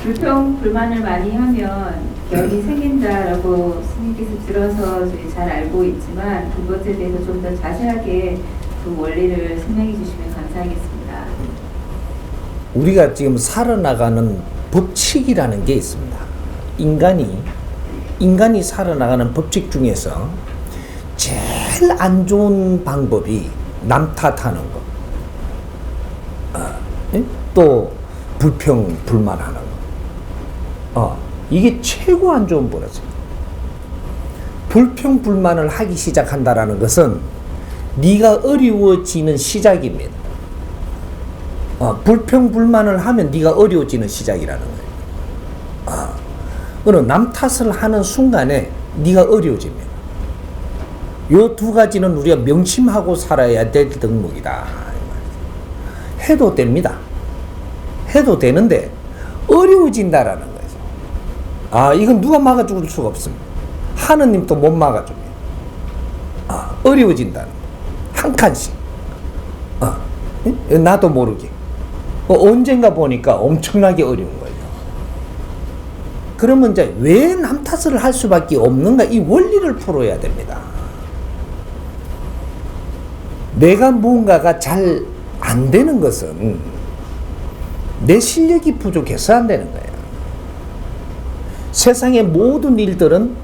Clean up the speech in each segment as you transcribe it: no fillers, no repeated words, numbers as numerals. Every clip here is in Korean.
불평, 불만을 많이 하면 병이 생긴다라고 스님께서 들어서 저희 잘 알고 있지만 그것에 대해서 좀 더 자세하게 그 원리를 설명해 주시면 감사하겠습니다. 우리가 지금 살아나가는 법칙이라는 게 있습니다. 인간이 살아나가는 법칙 중에서 제일 안 좋은 방법이 남 탓하는 거, 또 불평, 불만하는 거, 이게 최고 안 좋은 버릇입니다. 불평, 불만을 하기 시작한다라는 것은 네가 어려워지는 시작입니다. 불평, 불만을 하면 네가 어려워지는 시작이라는 거예요. 그럼 남 탓을 하는 순간에 네가 어려워집니다. 요 두 가지는 우리가 명심하고 살아야 될 덕목이다. 해도 됩니다. 해도 되는데 어려워진다라는 거죠. 이건 누가 막아줄 수가 없습니다. 하느님도 못 막아줍니다. 어려워진다는 거. 한 칸씩. 나도 모르게. 언젠가 보니까 엄청나게 어려운 거예요. 그러면 이제 왜 남 탓을 할 수밖에 없는가? 이 원리를 풀어야 됩니다. 내가 무언가가 잘 안 되는 것은 내 실력이 부족해서 안 되는 거예요. 세상의 모든 일들은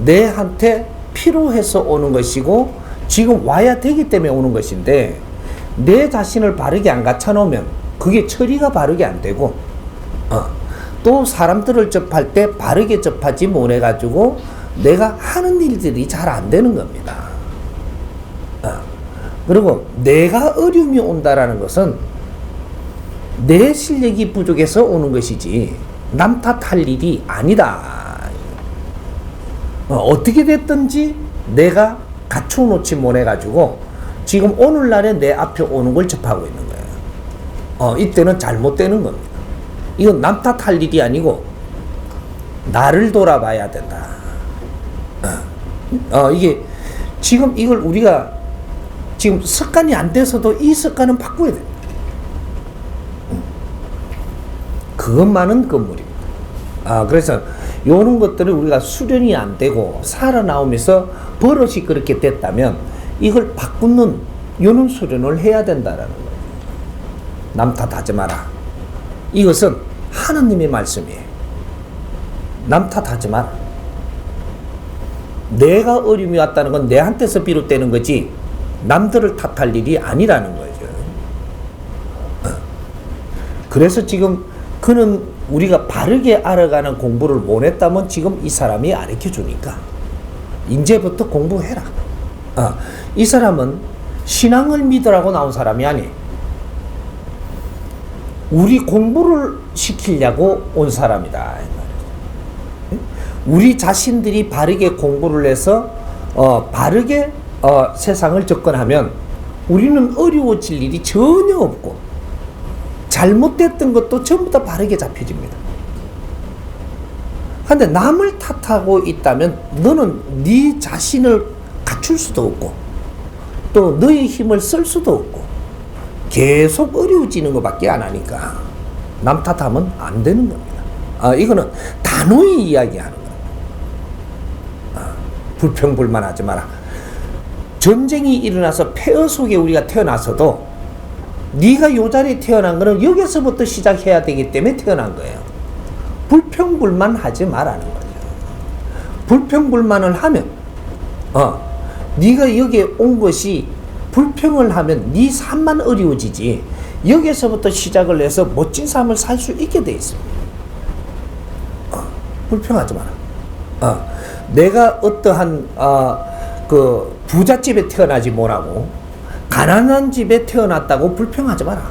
내한테 필요해서 오는 것이고 지금 와야 되기 때문에 오는 것인데 내 자신을 바르게 안 갖춰놓으면 그게 처리가 바르게 안 되고 또 사람들을 접할 때 바르게 접하지 못해가지고 내가 하는 일들이 잘 안 되는 겁니다. 그리고 내가 어려움이 온다라는 것은 내 실력이 부족해서 오는 것이지 남 탓할 일이 아니다. 어떻게 됐든지 내가 갖춰놓지 못해가지고 지금 오늘날에 내 앞에 오는 걸 접하고 있는 거예요. 이때는 잘못되는 겁니다. 이건 남 탓할 일이 아니고 나를 돌아봐야 된다. 이게 지금 이걸 우리가 지금 습관이 안 돼서도 이 습관은 바꿔야 됩니다. 그것만은 건물입니다. 그래서 요런 것들을 우리가 수련이 안 되고 살아나오면서 버릇이 그렇게 됐다면 이걸 바꾸는 요런 수련을 해야 된다라는 거예요. 남 탓하지 마라. 이것은 하느님의 말씀이에요. 남 탓하지 마라. 내가 어려움이 왔다는 건 내한테서 비롯되는 거지 남들을 탓할 일이 아니라는 거죠. 그래서 지금 그는 우리가 바르게 알아가는 공부를 못 했다면 지금 이 사람이 가르쳐 주니까 이제부터 공부해라. 이 사람은 신앙을 믿으라고 나온 사람이 아니에요. 우리 공부를 시키려고 온 사람이다. 우리 자신들이 바르게 공부를 해서 바르게 세상을 접근하면 우리는 어려워질 일이 전혀 없고 잘못됐던 것도 전부 다 바르게 잡혀집니다. 그런데 남을 탓하고 있다면 너는 네 자신을 갖출 수도 없고 또 너의 힘을 쓸 수도 없고 계속 어려워지는 것밖에 안 하니까 남 탓하면 안 되는 겁니다. 이거는 단호히 이야기하는 겁니다. 불평불만하지 마라. 전쟁이 일어나서 폐허 속에 우리가 태어나서도 네가 요 자리에 태어난 거는 여기서부터 시작해야 되기 때문에 태어난 거예요. 불평불만하지 말라는 거죠. 불평불만을 하면 네가 여기에 온 것이 불평을 하면 네 삶만 어려워지지 여기서부터 시작을 해서 멋진 삶을 살 수 있게 돼 있습니다. 불평하지 마라. 내가 어떠한 그 부잣집에 태어나지 못하고 가난한 집에 태어났다고 불평하지 마라.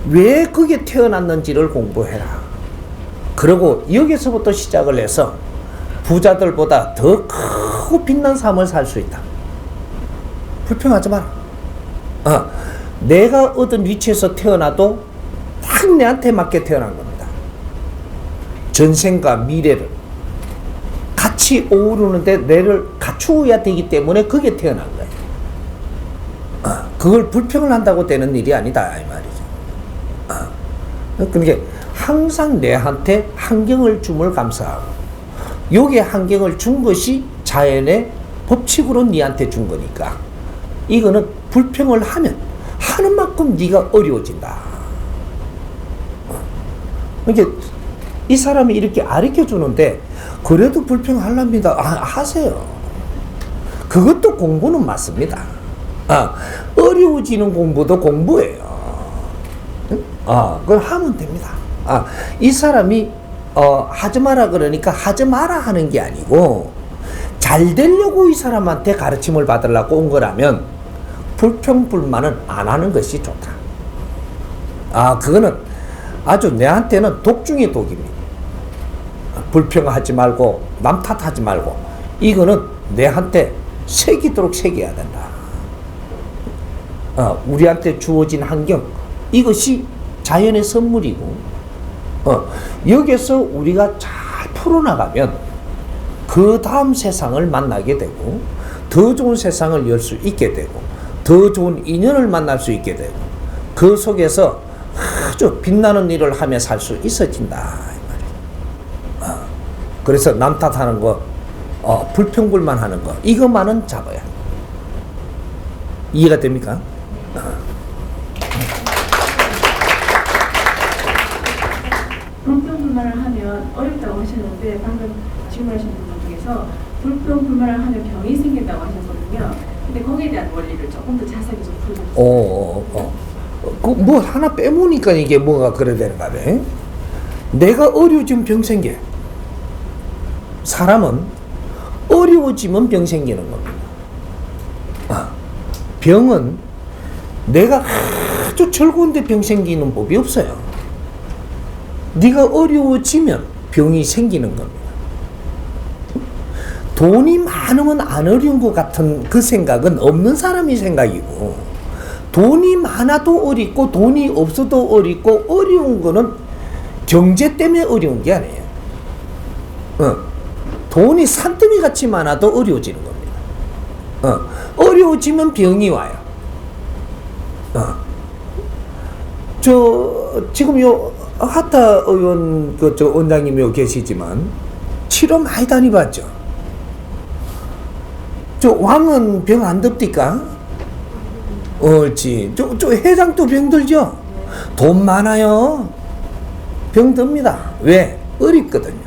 왜 거기에 태어났는지를 공부해라. 그리고 여기서부터 시작을 해서 부자들보다 더 크고 빛난 삶을 살 수 있다. 불평하지 마라. 내가 얻은 위치에서 태어나도 딱 내한테 맞게 태어난 겁니다. 전생과 미래를 같이 어우르는데 내를 갖추어야 되기 때문에 그게 태어난 거예요. 그걸 불평을 한다고 되는 일이 아니다 이 말이죠. 그러니까 항상 내한테 환경을 줌을 감사하고, 요게 환경을 준 것이 자연의 법칙으로 니한테 준 거니까, 이거는 불평을 하는 만큼 네가 어려워진다. 그러니까 이 사람이 이렇게 가르쳐 주는데 그래도 불평하랍니다. 하세요. 그것도 공부는 맞습니다. 어려워지는 공부도 공부예요. 그걸 하면 됩니다. 이 사람이 하지 마라 그러니까 하지 마라 하는 게 아니고, 잘 되려고 이 사람한테 가르침을 받으려고 온 거라면 불평불만은 안 하는 것이 좋다. 그거는 아주 내한테는 독 중의 독입니다. 불평하지 말고 남 탓하지 말고, 이거는 내한테 새기도록 새겨야 된다. 우리한테 주어진 환경, 이것이 자연의 선물이고, 여기서 우리가 잘 풀어나가면 그 다음 세상을 만나게 되고, 더 좋은 세상을 열 수 있게 되고, 더 좋은 인연을 만날 수 있게 되고, 그 속에서 아주 빛나는 일을 하며 살 수 있어진다. 그래서 남 탓하는 거, 불평불만 하는 거, 이것만은 잡아야 돼. 이해가 됩니까? 불평불만을 하면 어렵다고 하셨는데, 방금 질문하신 분 중에서 불평불만을 하면 병이 생긴다고 하셨거든요. 근데 거기에 대한 원리를 조금 더 자세하게 좀 풀어주세요. 뭐 하나 빼보니까 이게 뭐가 그래 되는 거야. 내가 어려워지면 병 생겨. 사람은 어려워지면 병 생기는 겁니다. 병은 내가 아주 즐거운데 병 생기는 법이 없어요. 네가 어려워지면 병이 생기는 겁니다. 돈이 많으면 안 어려운 것 같은 그 생각은 없는 사람이 생각이고, 돈이 많아도 어렵고 돈이 없어도 어렵고, 어려운 거는 경제 때문에 어려운 게 아니에요. 돈이 산더미 같이 많아도 어려워지는 겁니다. 어려워지면 병이 와요. 지금 요 하타 의원 원장님이 여기 계시지만 치료 많이 다니봤죠. 왕은 병 안 듭니까? 옳지. 회장도 병 들죠? 돈 많아요. 병 듭니다. 왜? 어렵거든요.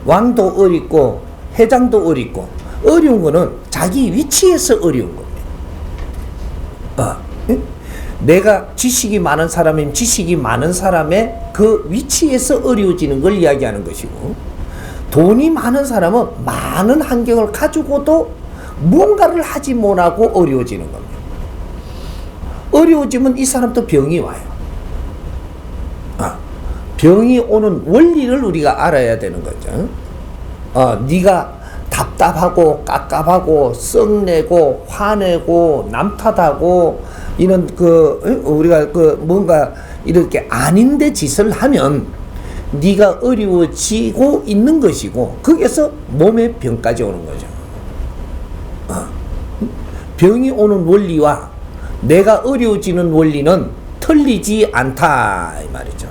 왕도 어렵고 회장도 어렵고, 어려운 거는 자기 위치에서 어려운 겁니다. 내가 지식이 많은 사람이면 지식이 많은 사람의 그 위치에서 어려워지는 걸 이야기하는 것이고, 돈이 많은 사람은 많은 환경을 가지고도 뭔가를 하지 못하고 어려워지는 겁니다. 어려워지면 이 사람도 병이 와요. 병이 오는 원리를 우리가 알아야 되는 거죠. 네가 답답하고 깝깝하고 썩내고 화내고 남 탓하고 이런 우리가 뭔가 이렇게 아닌데 짓을 하면 네가 어려워지고 있는 것이고, 거기에서 몸에 병까지 오는 거죠. 병이 오는 원리와 내가 어려워지는 원리는 틀리지 않다 이 말이죠.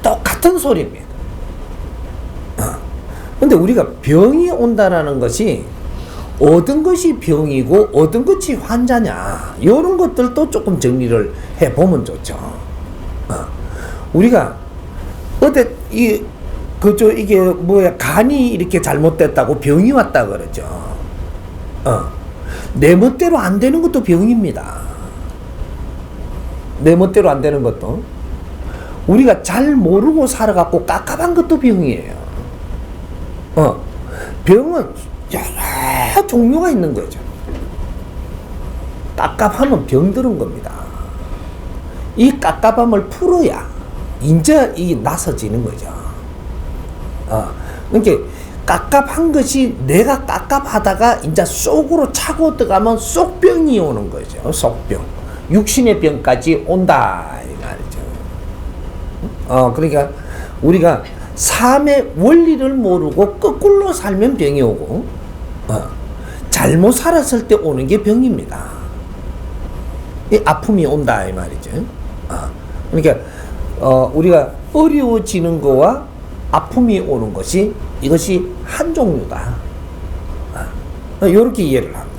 똑같은 소리입니다. 근데 우리가 병이 온다라는 것이 어떤 것이 병이고 어떤 것이 환자냐, 이런 것들도 조금 정리를 해보면 좋죠. 우리가 이게 뭐야, 간이 이렇게 잘못됐다고 병이 왔다 그러죠. 내 멋대로 안 되는 것도 병입니다. 내 멋대로 안 되는 것도, 우리가 잘 모르고 살아갖고 깝깝한 것도 병이에요. 병은 여러 종류가 있는 거죠. 깝깝하면 병들은 겁니다. 이 깝깝함을 풀어야 이제 이 나서지는 거죠. 그러니까 깝깝한 것이 내가 깝깝하다가 이제 속으로 차고 들어가면 속병이 오는 거죠. 속병. 육신의 병까지 온다 이 말이죠. 그러니까 우리가 삶의 원리를 모르고 거꾸로 살면 병이 오고, 잘못 살았을 때 오는 게 병입니다. 이 아픔이 온다 이 말이죠. 그러니까 우리가 어려워지는 거와 아픔이 오는 것이 이것이 한 종류다. 이렇게 이해를 합니다.